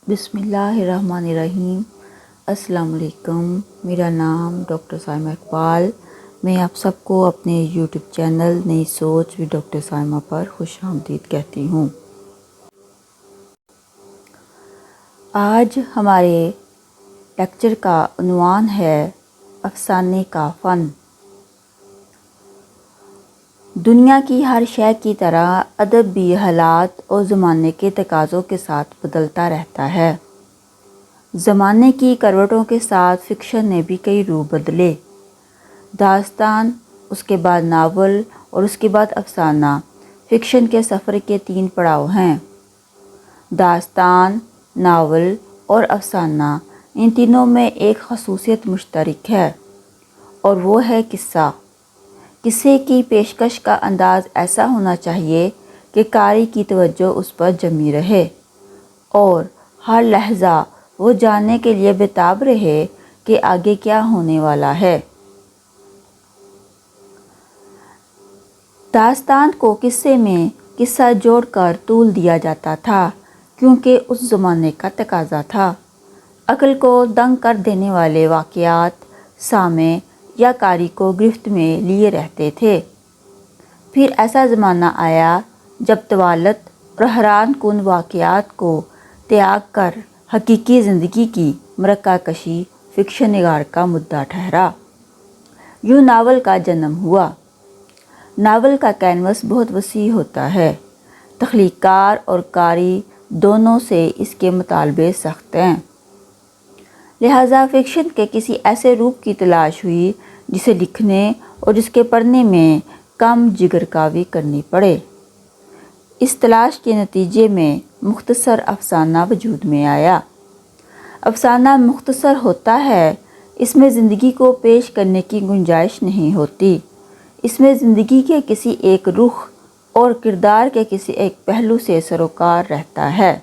بسم اللہ الرحمن الرحیم۔ السلام علیکم، میرا نام ڈاکٹر سائمہ اقبال۔ میں آپ سب کو اپنے یوٹیوب چینل نئی سوچ وی ڈاکٹر سائمہ پر خوش آمدید کہتی ہوں۔ آج ہمارے لیکچر کا عنوان ہے افسانے کا فن۔ دنیا کی ہر شے کی طرح ادب بھی حالات اور زمانے کے تقاضوں کے ساتھ بدلتا رہتا ہے۔ زمانے کی کروٹوں کے ساتھ فکشن نے بھی کئی روپ بدلے۔ داستان، اس کے بعد ناول اور اس کے بعد افسانہ فکشن کے سفر کے 3 پڑاؤ ہیں۔ داستان، ناول اور افسانہ، ان تینوں میں ایک خصوصیت مشترک ہے اور وہ ہے قصہ۔ قصے کی پیشکش کا انداز ایسا ہونا چاہیے کہ قاری کی توجہ اس پر جمی رہے اور ہر لحظہ وہ جاننے کے لیے بےتاب رہے کہ آگے کیا ہونے والا ہے۔ داستان کو قصے میں قصہ جوڑ کر طول دیا جاتا تھا کیونکہ اس زمانے کا تقاضا تھا۔ عقل کو دنگ کر دینے والے واقعات سامع یا قاری کو گرفت میں لیے رہتے تھے۔ پھر ایسا زمانہ آیا جب طوالت اور حیران کن واقعات کو تیاگ کر حقیقی زندگی کی مرقع کشی فکشن نگار کا مدعا ٹھہرا۔ یوں ناول کا جنم ہوا۔ ناول کا کینوس بہت وسیع ہوتا ہے۔ تخلیق کار اور قاری دونوں سے اس کے مطالبے سخت ہیں۔ لہٰذا فکشن کے کسی ایسے روپ کی تلاش ہوئی جسے لکھنے اور جس کے پڑھنے میں کم جگر کاوی کرنی پڑے۔ اس تلاش کے نتیجے میں مختصر افسانہ وجود میں آیا۔ افسانہ مختصر ہوتا ہے، اس میں زندگی کو پیش کرنے کی گنجائش نہیں ہوتی۔ اس میں زندگی کے کسی ایک رخ اور کردار کے کسی ایک پہلو سے سروکار رہتا ہے۔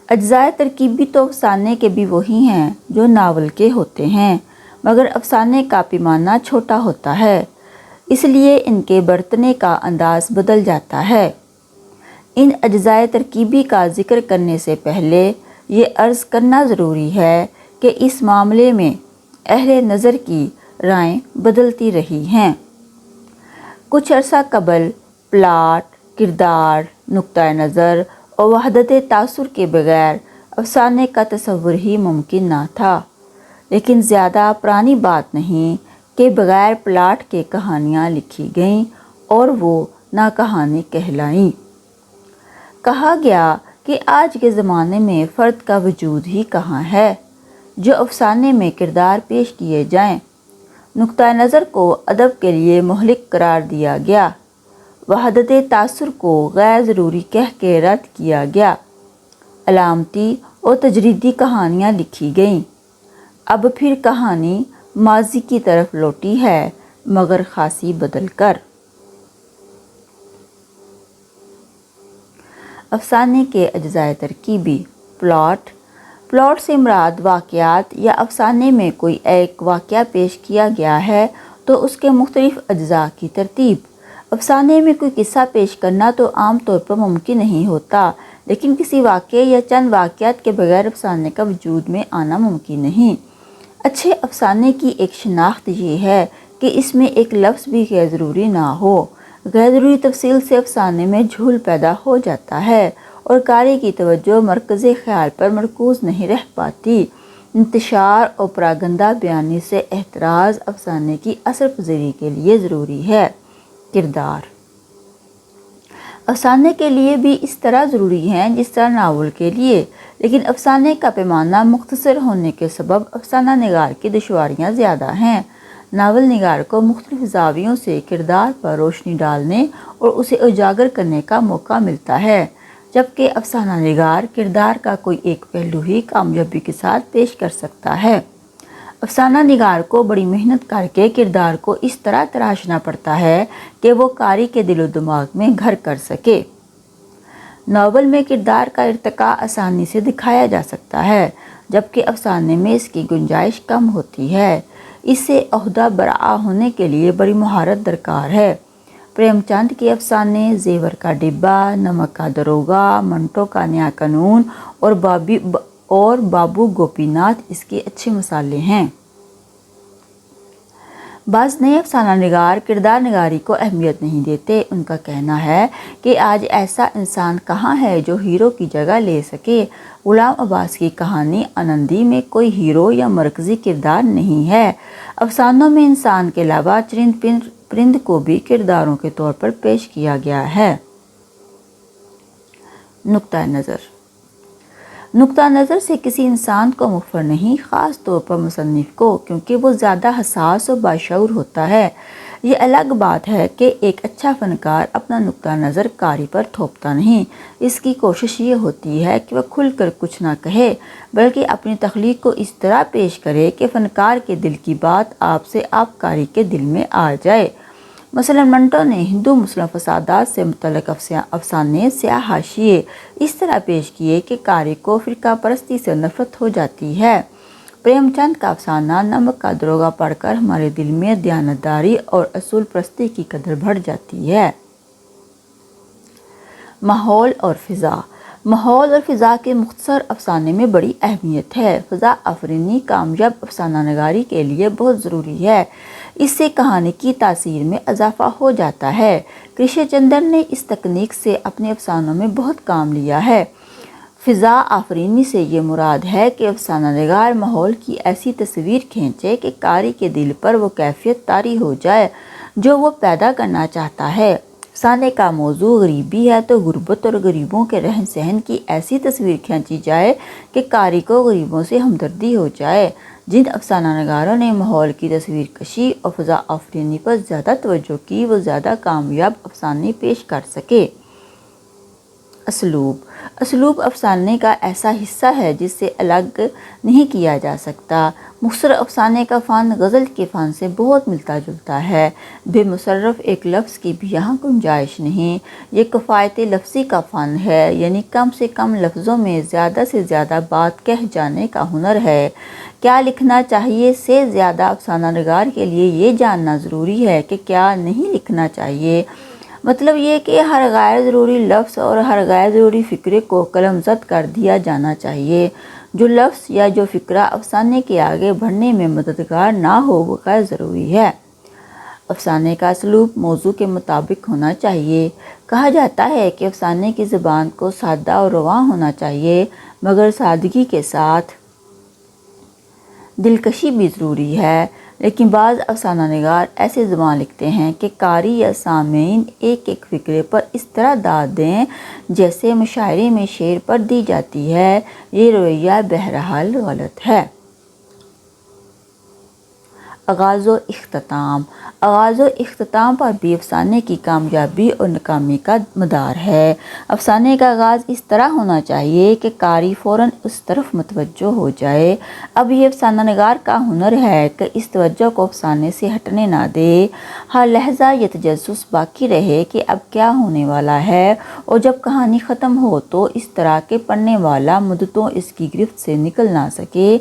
اجزائے ترکیبی تو افسانے کے بھی وہی ہیں جو ناول کے ہوتے ہیں، مگر افسانے کا پیمانہ چھوٹا ہوتا ہے، اس لیے ان کے برتنے کا انداز بدل جاتا ہے۔ ان اجزائے ترکیبی کا ذکر کرنے سے پہلے یہ عرض کرنا ضروری ہے کہ اس معاملے میں اہل نظر کی رائیں بدلتی رہی ہیں۔ کچھ عرصہ قبل پلاٹ، کردار، نقطۂ نظر اور وحدت تاثر کے بغیر افسانے کا تصور ہی ممکن نہ تھا، لیکن زیادہ پرانی بات نہیں کہ بغیر پلاٹ کے کہانیاں لکھی گئیں اور وہ نا کہانی کہلائیں۔ کہا گیا کہ آج کے زمانے میں فرد کا وجود ہی کہاں ہے جو افسانے میں کردار پیش کیے جائیں۔ نقطۂ نظر کو ادب کے لیے مہلک قرار دیا گیا، وحدت تاثر کو غیر ضروری کہہ کے رد کیا گیا، علامتی اور تجریدی کہانیاں لکھی گئیں۔ اب پھر کہانی ماضی کی طرف لوٹی ہے، مگر خاصی بدل کر۔ افسانے کے اجزائے ترکیبی۔ پلاٹ سے مراد واقعات یا افسانے میں کوئی ایک واقعہ پیش کیا گیا ہے تو اس کے مختلف اجزاء کی ترتیب۔ افسانے میں کوئی قصہ پیش کرنا تو عام طور پر ممکن نہیں ہوتا، لیکن کسی واقعے یا چند واقعات کے بغیر افسانے کا وجود میں آنا ممکن نہیں۔ اچھے افسانے کی ایک شناخت یہ ہے کہ اس میں ایک لفظ بھی غیر ضروری نہ ہو۔ غیر ضروری تفصیل سے افسانے میں جھول پیدا ہو جاتا ہے اور قاری کی توجہ مرکز خیال پر مرکوز نہیں رہ پاتی۔ انتشار اور پراگندہ بیانی سے احتراز افسانے کی اثر پذیری کے لیے ضروری ہے۔ کردار افسانے کے لیے بھی اس طرح ضروری ہیں جس طرح ناول کے لیے، لیکن افسانے کا پیمانہ مختصر ہونے کے سبب افسانہ نگار کی دشواریاں زیادہ ہیں۔ ناول نگار کو مختلف زاویوں سے کردار پر روشنی ڈالنے اور اسے اجاگر کرنے کا موقع ملتا ہے، جبکہ افسانہ نگار کردار کا کوئی ایک پہلو ہی کامیابی کے ساتھ پیش کر سکتا ہے۔ افسانہ نگار کو بڑی محنت کر کے کردار کو اس طرح تراشنا پڑتا ہے کہ وہ قاری کے دل و دماغ میں گھر کر سکے۔ ناول میں کردار کا ارتقاء آسانی سے دکھایا جا سکتا ہے، جبکہ افسانے میں اس کی گنجائش کم ہوتی ہے۔ اس سے عہدہ برآ ہونے کے لیے بڑی مہارت درکار ہے۔ پریم چند کے افسانے زیور کا ڈبہ، نمک کا دروگا، منٹو کا نیا قانون اور بابو گوپی ناتھ اس کے اچھے مثالیں ہیں۔ بعض نئے افسانہ نگار کردار نگاری کو اہمیت نہیں دیتے۔ ان کا کہنا ہے کہ آج ایسا انسان کہاں ہے جو ہیرو کی جگہ لے سکے۔ غلام عباس کی کہانی آنندی میں کوئی ہیرو یا مرکزی کردار نہیں ہے۔ افسانوں میں انسان کے علاوہ چرند پرند کو بھی کرداروں کے طور پر پیش کیا گیا ہے۔ نقطہ نظر: نقطہ نظر سے کسی انسان کو مغفر نہیں، خاص طور پر مصنف کو، کیونکہ وہ زیادہ حساس و باشعور ہوتا ہے۔ یہ الگ بات ہے کہ ایک اچھا فنکار اپنا نقطہ نظر قاری پر تھوپتا نہیں۔ اس کی کوشش یہ ہوتی ہے کہ وہ کھل کر کچھ نہ کہے، بلکہ اپنی تخلیق کو اس طرح پیش کرے کہ فنکار کے دل کی بات آپ سے آپ قاری کے دل میں آ جائے۔ مثلا منٹو نے ہندو مسلم فسادات سے متعلق افسانے سیاہ حاشیے اس طرح پیش کیے کہ قاری کو فرقہ پرستی سے نفرت ہو جاتی ہے۔ پریم چند کا افسانہ نمک کا دروگا پڑھ کر ہمارے دل میں دیانتداری اور اصول پرستی کی قدر بڑھ جاتی ہے۔ ماحول اور فضا: ماحول اور فضا کے مختصر افسانے میں بڑی اہمیت ہے۔ فضا آفرینی کامیاب افسانہ نگاری کے لیے بہت ضروری ہے۔ اس سے کہانی کی تاثیر میں اضافہ ہو جاتا ہے۔ کرشن چندر نے اس تکنیک سے اپنے افسانوں میں بہت کام لیا ہے۔ فضا آفرینی سے یہ مراد ہے کہ افسانہ نگار ماحول کی ایسی تصویر کھینچے کہ قاری کے دل پر وہ کیفیت طاری ہو جائے جو وہ پیدا کرنا چاہتا ہے۔ افسانے کا موضوع غریبی ہے تو غربت اور غریبوں کے رہن سہن کی ایسی تصویر کھینچی جائے کہ قاری کو غریبوں سے ہمدردی ہو جائے۔ جن افسانہ نگاروں نے ماحول کی تصویر کشی اور فضا آفرینی پر زیادہ توجہ کی وہ زیادہ کامیاب افسانے پیش کر سکے۔ اسلوب افسانے کا ایسا حصہ ہے جس سے الگ نہیں کیا جا سکتا۔ مختصر افسانے کا فن غزل کے فن سے بہت ملتا جلتا ہے۔ بے مصرف ایک لفظ کی بھی یہاں گنجائش نہیں۔ یہ کفایت لفظی کا فن ہے، یعنی کم سے کم لفظوں میں زیادہ سے زیادہ بات کہہ جانے کا ہنر ہے۔ کیا لکھنا چاہیے سے زیادہ افسانہ نگار کے لیے یہ جاننا ضروری ہے کہ کیا نہیں لکھنا چاہیے۔ مطلب یہ کہ ہر غیر ضروری لفظ اور ہر غیر ضروری فکرے کو قلم زد کر دیا جانا چاہیے۔ جو لفظ یا جو فکرہ افسانے کے آگے بڑھنے میں مددگار نہ ہو وہ غیر ضروری ہے۔ افسانے کا اسلوب موضوع کے مطابق ہونا چاہیے۔ کہا جاتا ہے کہ افسانے کی زبان کو سادہ اور رواں ہونا چاہیے، مگر سادگی کے ساتھ دلکشی بھی ضروری ہے۔ لیکن بعض افسانہ نگار ایسے زبان لکھتے ہیں کہ قاری یا سامعین ایک ایک فکرے پر اس طرح داد دیں جیسے مشاعرے میں شعر پر دی جاتی ہے۔ یہ رویہ بہرحال غلط ہے۔ آغاز و اختتام پر بھی افسانے کی کامیابی اور ناکامی کا مدار ہے۔ افسانے کا آغاز اس طرح ہونا چاہیے کہ قاری فوراً اس طرف متوجہ ہو جائے۔ اب یہ افسانہ نگار کا ہنر ہے کہ اس توجہ کو افسانے سے ہٹنے نہ دے۔ ہر لحظہ یہ تجسس باقی رہے کہ اب کیا ہونے والا ہے، اور جب کہانی ختم ہو تو اس طرح کہ پڑھنے والا مدتوں اس کی گرفت سے نکل نہ سکے۔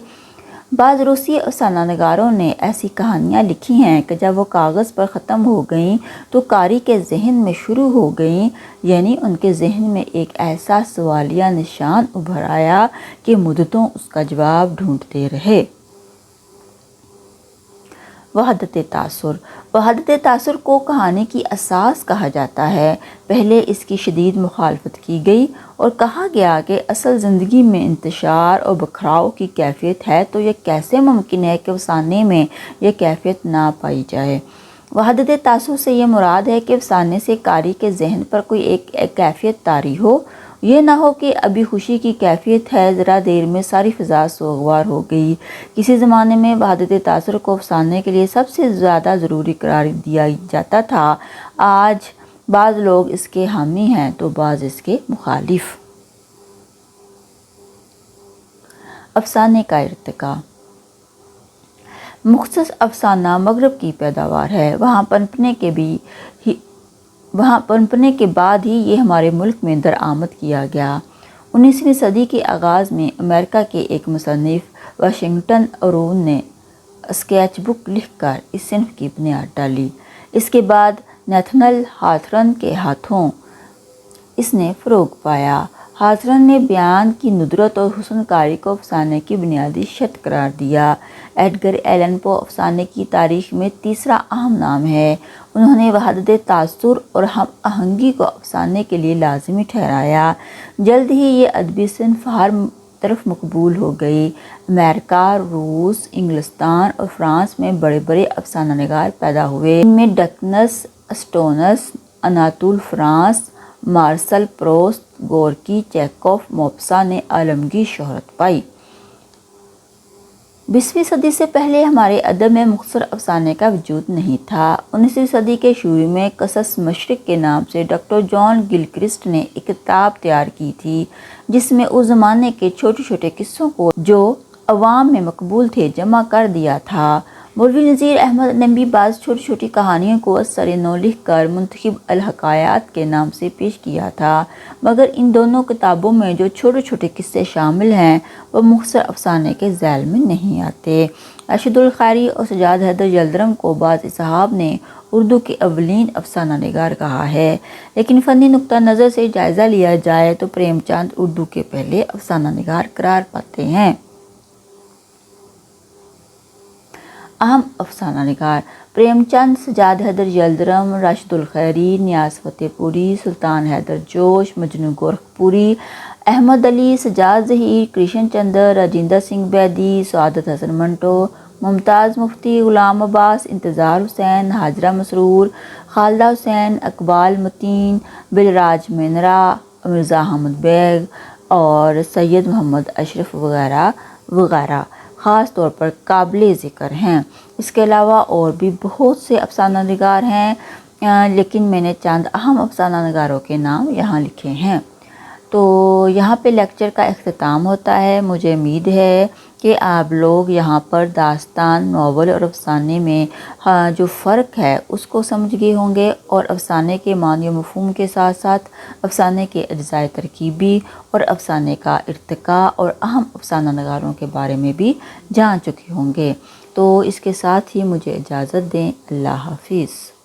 بعض روسی افسانہ نگاروں نے ایسی کہانیاں لکھی ہیں کہ جب وہ کاغذ پر ختم ہو گئیں تو قاری کے ذہن میں شروع ہو گئیں، یعنی ان کے ذہن میں ایک ایسا سوالیہ نشان ابھر آیا کہ مدتوں اس کا جواب ڈھونڈتے رہے۔ وحدت تاثر کو کہانی کی اساس کہا جاتا ہے۔ پہلے اس کی شدید مخالفت کی گئی اور کہا گیا کہ اصل زندگی میں انتشار اور بکھراؤ کی کیفیت ہے تو یہ کیسے ممکن ہے کہ افسانے میں یہ کیفیت نہ پائی جائے۔ وحدت تاثر سے یہ مراد ہے کہ افسانے سے قاری کے ذہن پر کوئی ایک کیفیت طاری ہو۔ یہ نہ ہو کہ ابھی خوشی کی کیفیت ہے، ذرا دیر میں ساری فضا سوگوار ہو گئی۔ کسی زمانے میں وحدت تاثر کو افسانے کے لیے سب سے زیادہ ضروری قرار دیا جاتا تھا۔ آج بعض لوگ اس کے حامی ہیں تو بعض اس کے مخالف۔ افسانے کا ارتقاء: مختص افسانہ مغرب کی پیداوار ہے۔ وہاں پنپنے کے بعد ہی یہ ہمارے ملک میں درآمد کیا گیا۔ 19ویں صدی کے آغاز میں امریکہ کے ایک مصنف واشنگٹن ارون نے اسکیچ بک لکھ کر اس صنف کی بنیاد ڈالی۔ اس کے بعد نیتھنل ہاتھرن کے ہاتھوں اس نے فروغ پایا۔ ہاتھرن نے بیان کی ندرت اور حسن کاری کو افسانے کی بنیادی شرط قرار دیا۔ ایڈگر ایلن پو افسانے کی تاریخ میں تیسرا اہم نام ہے۔ انہوں نے وحدت تاثر اور ہم آہنگی کو افسانے کے لیے لازمی ٹھہرایا۔ جلد ہی یہ ادبی صنف ہر طرف مقبول ہو گئی۔ امریکہ، روس، انگلستان اور فرانس میں بڑے بڑے افسانہ نگار پیدا ہوئے۔ ان میں ڈکنس، اسٹونس، Anatole France, Marcel Proust, Gorky, Chekhov, Maupassant نے عالمگیر شہرت پائی۔ 20ویں صدی سے پہلے ہمارے ادب میں مختصر افسانے کا وجود نہیں تھا۔ 19ویں صدی کے شروع میں قصص مشرق کے نام سے ڈاکٹر جان گلکرسٹ نے ایک کتاب تیار کی تھی جس میں اس زمانے کے چھوٹے چھوٹے قصوں کو جو عوام میں مقبول تھے جمع کر دیا تھا۔ مولوی نذیر احمد نے بھی بعض چھوٹی چھوٹی کہانیوں کو اثر نو لکھ کر منتخب الحکایات کے نام سے پیش کیا تھا، مگر ان دونوں کتابوں میں جو چھوٹے چھوٹے قصے شامل ہیں وہ مختصر افسانے کے ذیل میں نہیں آتے۔ راشد الخیری اور سجاد حیدر یلدرم کو بعض اصحاب نے اردو کے اولین افسانہ نگار کہا ہے، لیکن فنی نقطہ نظر سے جائزہ لیا جائے تو پریم چند اردو کے پہلے افسانہ نگار قرار پاتے ہیں۔ اہم افسانہ نگار: پریم چند، سجاد حیدر یلدرم، راشد الخیری، نیاز فتح پوری، سلطان حیدر جوش، مجنو گورکھپوری، احمد علی، سجاد ظہیر، کرشن چندر، راجندر سنگھ بیدی، سعادت حسن منٹو، ممتاز مفتی، غلام عباس، انتظار حسین، ہاجرہ مسرور، خالدہ حسین، اقبال متین، بلراج مینرا، مرزا احمد بیگ اور سید محمد اشرف وغیرہ وغیرہ خاص طور پر قابل ذکر ہیں۔ اس کے علاوہ اور بھی بہت سے افسانہ نگار ہیں، لیکن میں نے چند اہم افسانہ نگاروں کے نام یہاں لکھے ہیں۔ تو یہاں پہ لیکچر کا اختتام ہوتا ہے۔ مجھے امید ہے کہ آپ لوگ یہاں پر داستان، ناول اور افسانے میں جو فرق ہے اس کو سمجھ گئے ہوں گے، اور افسانے کے معنی و مفہوم کے ساتھ ساتھ افسانے کے اجزائے ترکیبی اور افسانے کا ارتقاء اور اہم افسانہ نگاروں کے بارے میں بھی جان چکے ہوں گے۔ تو اس کے ساتھ ہی مجھے اجازت دیں۔ اللہ حافظ۔